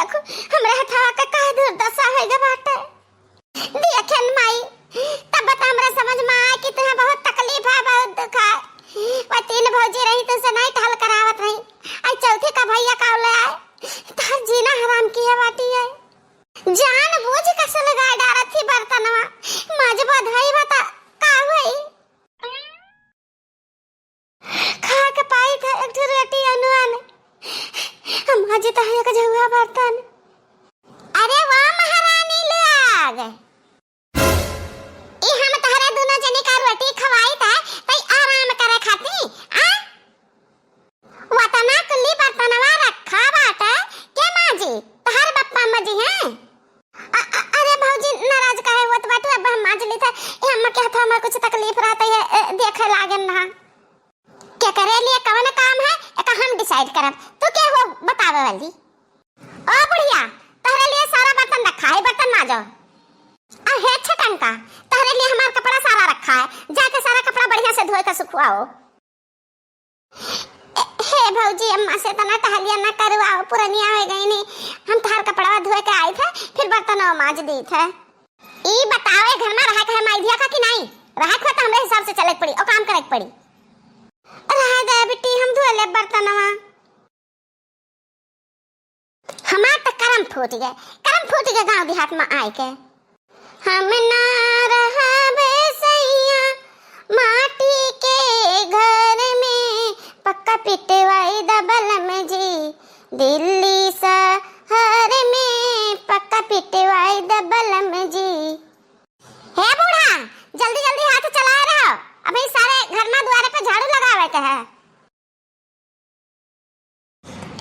देखो हमरे हथवा का काहे दुर्दशा हो गए बाटे। देखन माई तब बता हमरा समझ में आए कि तुम्हें बहुत तकलीफ है, बहुत दुख है। वो तीन भौजी रही तो से नहीं टहल करावत रही, आई चौथे का भैया का ले आए तार जीना हराम की है बाटी है। जान बूझ के से लगा डारत थी बर्तनवा मजबा धई बता का हुई खा के पाई था एक रोटी अनुआन हम आज तो है का जहुआ बर्तन। अरे वाह महारानी लोग, ई हम तहरा दोनों जने का रोटी खवाई था तई आराम करे खाती आ वतना कुल्ली बर्तनवा रखा बाटा के माजी तहर बप्पा मजी हैं। अरे भौजी नाराज काहे होत बाटू, अब हम माज ली था ए हम के हाथ में कुछ तकलीफ रहता है देखे लागन ना क्या करे लिए कौन काम है एक हम डिसाइड करब। तू क्या हो बतावे वाली। ओ बुढ़िया तहरे लिए सारा बर्तन रखा है, बर्तन माजो। आ है छटन का तहरे लिए हमारा कपड़ा सारा रखा है, जाके सारा कपड़ा बढ़िया से धोए के सुखवाओ। हे भौजी अम्मा से तना टहलिया ना करवाओ, पुरानिया हो गई नहीं हम तहर कपड़ा धोए के आए थे फिर बर्तन माज दी थे। ई बतावे घर में रहा के माई दिया का कि नहीं रहा के तो हमरे हिसाब से चले पड़ी और काम करे पड़ी। रहा दे बेटी हम धोए ले बर्तनवा, हमार तो करम फूट गए गांव देहात में आए के। हम ना रहा बेसैया माटी के घर में पक्का पिटवाई दबल में जी, दिल्ली शहर में पक्का पिटवाई दबल में जी। हे बूढ़ा जल्दी जल्दी हाथ चला रहा, अभी सारे घर में द्वारे पे झाड़ू लगावे के है।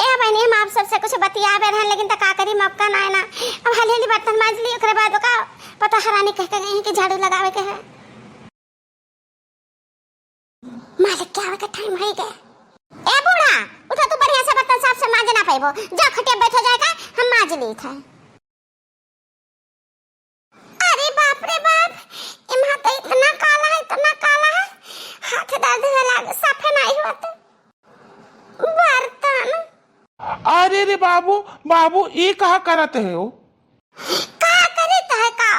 ए बहनी हम आप सबसे कुछ बतियावे रहे लेकिन त का करी मौका ना है ना। अब हली बर्तन मांज ली ओकरे बाद का पता हरानी कह के गई कि झाड़ू लगावे के है। मालिक के आवे का टाइम हो गया। ए बूढ़ा उठा, तू बढ़िया से बर्तन साफ से मांज ना पाइबो, जा खटिया बैठ जाएगा हम मांज ली था। अरे बाप रे बाप इमा तो इतना काला है हाथ दर्द होने लगा, साफे नहीं होता बर्तन। अरे रे बाबू ये कहा करते हो? का करता है का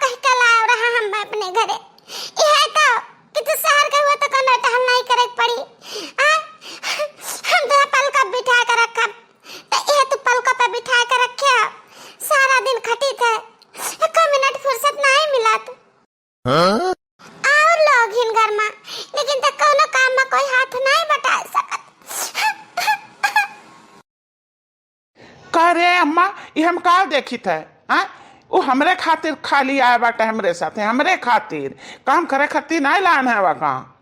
कह के लाओ रहा हम अपने घरे। यह का कि तू शहर का हुआ तो कनो टहल नहीं करे पड़ी आ हम तो पल का बिठा कर रखा तो यह तू पल का पे बिठा कर रखे सारा दिन खटी थे, एक मिनट फुर्सत नहीं मिला तो और लोग हिन घर में लेकिन तो कोनो काम में कोई हाथ नहीं बटा सकत। करे अम्मा ये हम का देखी थे वो हमरे खातिर खाली आए बाटे, हमरे साथे हमरे खातिर काम करे खातिर नहीं लान है वहाँ।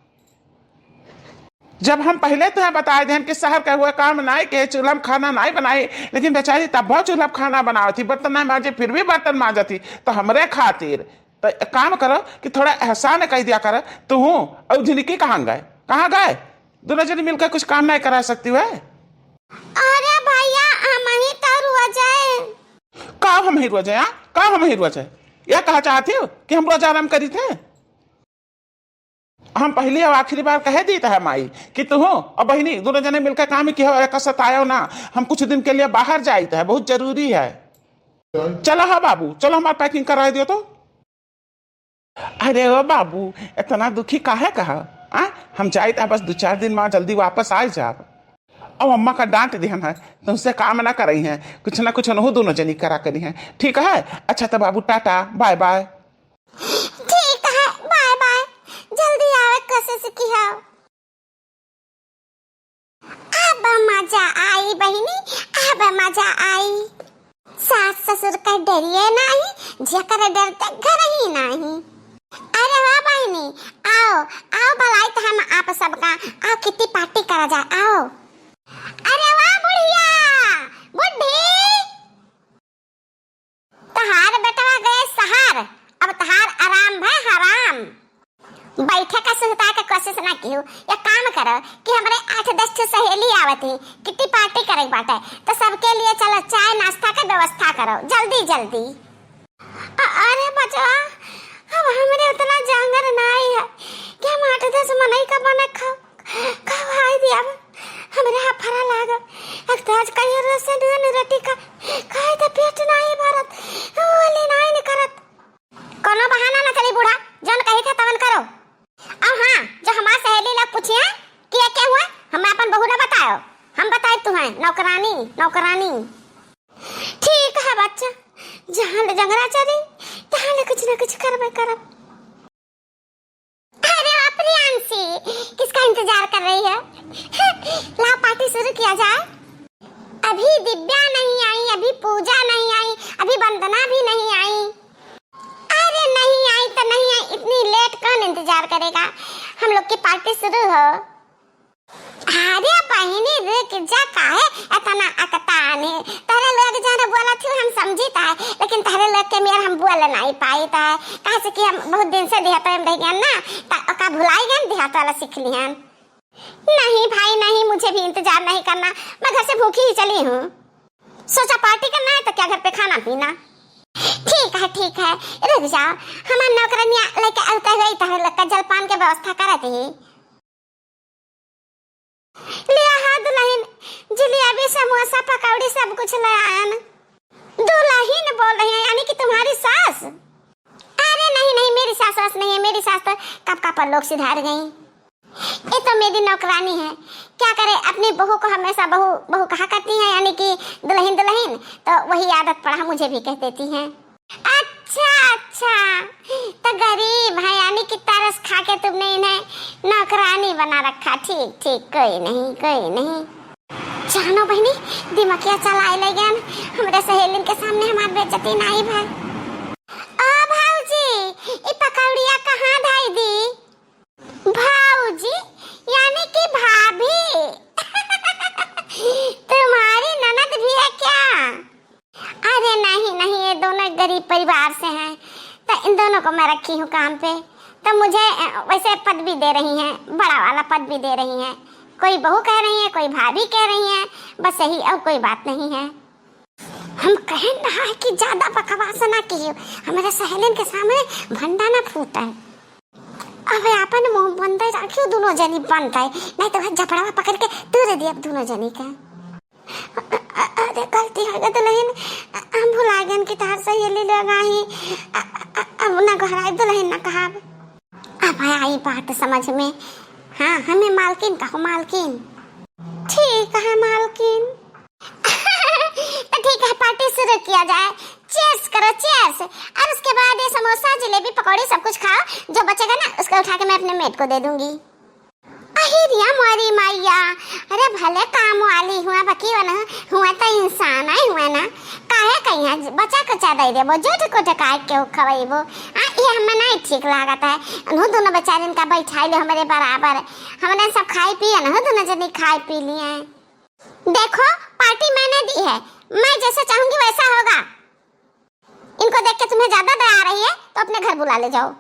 जब हम पहले तुम्हें बताए थे कि शहर के हुए काम नहीं के चूल्हा में खाना नहीं बनाई, लेकिन बेचारी तब बहुत चूल्हा खाना बनाओ थी, बर्तन नहीं मांजे फिर भी बर्तन मांजा थी तो हमरे खातिर। तो काम करो कि थोड़ा एहसान कह दिया कर तू और जिंदगी कहाँ गए दोनों जने मिलकर कुछ काम नहीं करा सकती है। अरे भैया हम ही तो रुआ जाए का हम ही रुआ जाए या कहा चाहती हो कि हम रोज आराम करी थे? हम पहली और आखिरी बार कह दी था माई कि तू और बहनी दोनों जने मिलकर काम किया सतायो ना, हम कुछ दिन के लिए बाहर जाई था, बहुत जरूरी है। चलो हाँ बाबू चलो हमारा पैकिंग करा दियो तो। अरे ओ बाबू इतना दुखी काहे कहा हम जाए था बस 2-4 दिन में जल्दी वापस आ जाब। अब अम्मा का डांट दिहन है तुमसे काम ना कर रही हैं, कुछ ना कुछ नहो दोनों जनी करा करी हैं, ठीक है? अच्छा तो बाबू टाटा बाय बाय। ठीक है बाय बाय, जल्दी आवे कोशिश किया। अब मजा आई बहनी, अब मजा आई। सास ससुर का डरिए नहीं, जकर डरते घर ही नहीं। अरे वाह बहनी आओ भलाई तो हम आप सबका आओ कितनी पार्टी करा जाए आओ। अरे वाह बुढ़िया बुढ़ी तहार बेटवा गए शहर, अब तहार आराम है हराम। बैठे का सुनता के कोशिश ना कियो, या काम करो कि हमारे 8-10 सहेली आवती कितनी पार्टी करे बाटे तो सबके लिए चलो चाय नाश्ता का व्यवस्था करो जल्दी। अरे बच्चा अब हमरे उतना जांगर नहीं है कि हम 8-10 मनई का बना खाओ दिया हमरे हाथ फरा लाग एक तो आज कहीं रसे न रोटी का खाए तो पेट नहीं भरत बोले नहीं करत कोनो बहाना ना चली बूढ़ा जौन कही था तवन करो। और हाँ जो हमार सहेली लोग पूछिए कि क्या हुआ हमें अपन बहू ने बताओ हम बताए तुम्हें नौकरानी नौकरानी। ठीक है बच्चा जहाँ ले जंगरा चली तहाँ ले कुछ ना कुछ करबे करब। अरे प्रियांशी किसका इंतजार कर रही है? लाओ पार्टी शुरू किया जाए। अभी दिव्या नहीं आई, अभी पूजा नहीं आई, अभी वंदना भी नहीं आई। अरे नहीं आई तो नहीं आई, इतनी लेट कौन इंतजार करेगा? हम लोग की पार्टी शुरू हो। अरे बहिनी रुक जा काहे इतना अकताने तारे लोग जाने बोला थी हम समझी था लेकिन तारे लोग के मेर हम बोल नहीं पाई था कहा से कि हम बहुत दिन से देहात में रह गए ना ता का भुलाई गए देहात वाला सीख लियन। नहीं भाई नहीं मुझे भी इंतजार नहीं करना मैं घर से भूखी ही चली हूँ। सोचा पार्टी करना है तो क्या घर पे खाना पीना। ठीक है रुक जाओ हमारे नौकरानियां लेके आते हुए तारे लोग का जलपान के व्यवस्था करत ही लिया है दुल्हन जलेबी समोसा पकौड़ी सब कुछ लाया न। दुल्हन बोल रही है यानी कि तुम्हारी सास? अरे नहीं मेरी सास नहीं है, मेरी सास तो कब का पर लोग सिधार गई। ये तो मेरी नौकरानी है क्या करे अपनी बहू को हमेशा बहू कहा करती है यानी कि दुल्हन तो वही आदत पड़ा मुझे भी कह देती हैं। अच्छा तो गरीब है यानी कि तरस खा के तुमने इन्हें नौकरानी बना रखा। ठीक कोई नहीं जानो बहनी दिमागिया चलाए ले गए हमारे सहेली के सामने हमारे बेइज्जती नहीं भाई। ओ भाऊजी ये पकौड़िया कहाँ धाई दी? भाऊजी यानी कि भाभी तुम्हारी ननद भी है क्या? अरे नहीं ये दोनों गरीब परिवार से हैं तो इन दोनों को मैं रखी हूँ काम पे तो मुझे वैसे पद भी दे रही हैं बड़ा वाला पद भी दे रही हैं। कोई बहू कह रही है कोई भाभी कह रही है बस यही और कोई बात नहीं है। हम कह रहा है कि ज्यादा बकवास ना कीजिए हमारे सहेलिन के सामने भंडा ना फूटा है। अब अपन मुंह बंद रखियो दोनों जनी बंद है नहीं तो झपड़ा पकड़ के दूर दिए अब दोनों जनी का। अरे गलती हो गई दुल्हन हम भुला गए कि तार सहेली लोग आई अब ना घराए दुल्हन ना कहा अब आई बात समझ में। हाँ हमें मालकिन कहो मालकिन। ठीक है मालकिन तो ठीक है पार्टी शुरू किया जाए। चीयर्स करो चीयर्स और उसके बाद ये समोसा जलेबी पकौड़ी सब कुछ खाओ जो बचेगा ना उसको उठा के मैं अपने मेट को दे दूंगी। अहिरिया मोरी मैया अरे भले काम वाली हुआ बकी हुआ तो इंसान है हुआ ना काहे कहीं बचा कचा दे देबो जोट को टकाए के खवाइबो ये हमें नहीं ठीक लागत है। अनु दोनों बेचारे इनका बैठाई ले हमारे बराबर हमने सब खाई पिए ना दोनों जनी खाई पी लिए। देखो पार्टी मैंने दी है मैं जैसे चाहूंगी वैसा होगा। इनको देख के तुम्हें ज्यादा दया आ रही है तो अपने घर बुला ले जाओ।